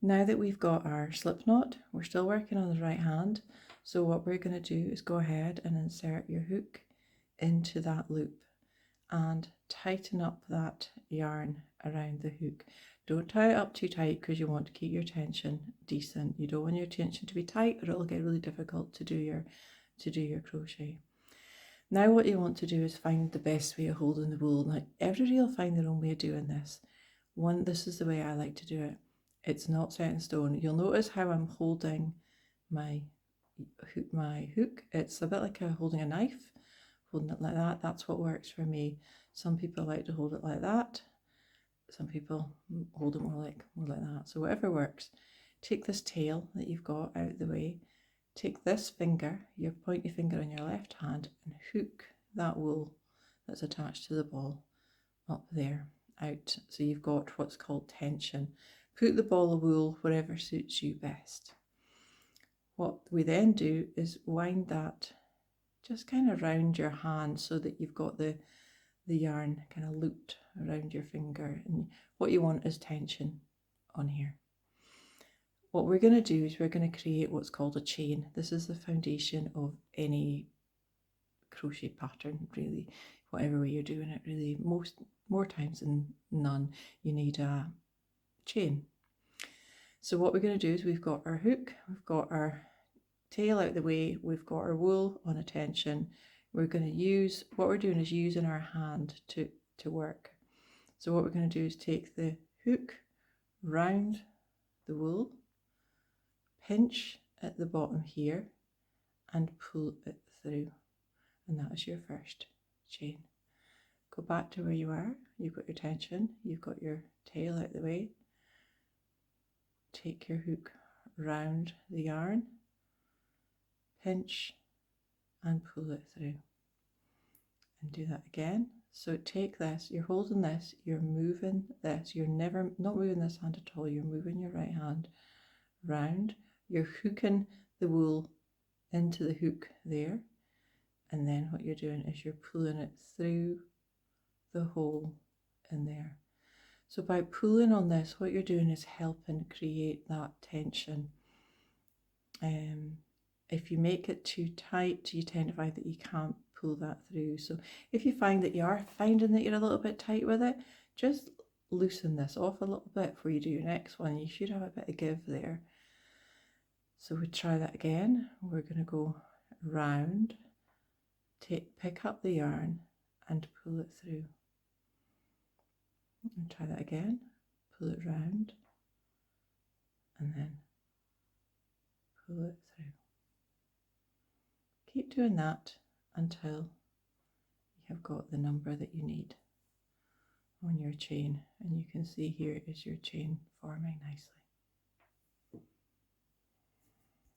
Now that we've got our slip knot, we're still working on the right hand. So what we're going to do is go ahead and insert your hook into that loop and tighten up that yarn around the hook. Don't tie it up too tight because you want to keep your tension decent. You don't want your tension to be tight or it'll get really difficult to do your crochet. Now what you want to do is find the best way of holding the wool. Now everybody will find their own way of doing this. This is the way I like to do it. It's not set in stone. You'll notice how I'm holding my hook. It's a bit like holding a knife, holding it like that. That's what works for me. Some people like to hold it like that. Some people hold it more like that. So whatever works. Take this tail that you've got out of the way. Take this finger, point your finger on your left hand and hook that wool that's attached to the ball up there out. So you've got what's called tension. Put the ball of wool wherever suits you best. What we then do is wind that just kind of round your hand so that you've got the yarn kind of looped around your finger, and what you want is tension on here. What we're going to do is we're going to create what's called a chain. This is the foundation of any crochet pattern, really, whatever way you're doing it, really. More times than none, you need a chain. So what we're going to do is we've got our hook, we've got our tail out the way, we've got our wool on a tension. We're going to use, what we're doing is using our hand to work. So what we're going to do is take the hook round the wool, pinch at the bottom here and pull it through, and that is your first chain. Go back to where you are, you've got your tension, you've got your tail out the way, take your hook round the yarn, pinch and pull it through, and do that again. So take this, you're holding this, you're moving this, you're not moving this hand at all, you're moving your right hand round, you're hooking the wool into the hook there, and then what you're doing is you're pulling it through the hole in there. So by pulling on this, what you're doing is helping create that tension. If you make it too tight, you tend to find that you can't pull that through. So if you find that you are finding that you're a little bit tight with it, just loosen this off a little bit before you do your next one. You should have a bit of give there. So we try that again. We're going to go round, pick up the yarn and pull it through. And try that again, pull it round and then pull it through. Keep doing that until you have got the number that you need on your chain, and you can see here is your chain forming nicely.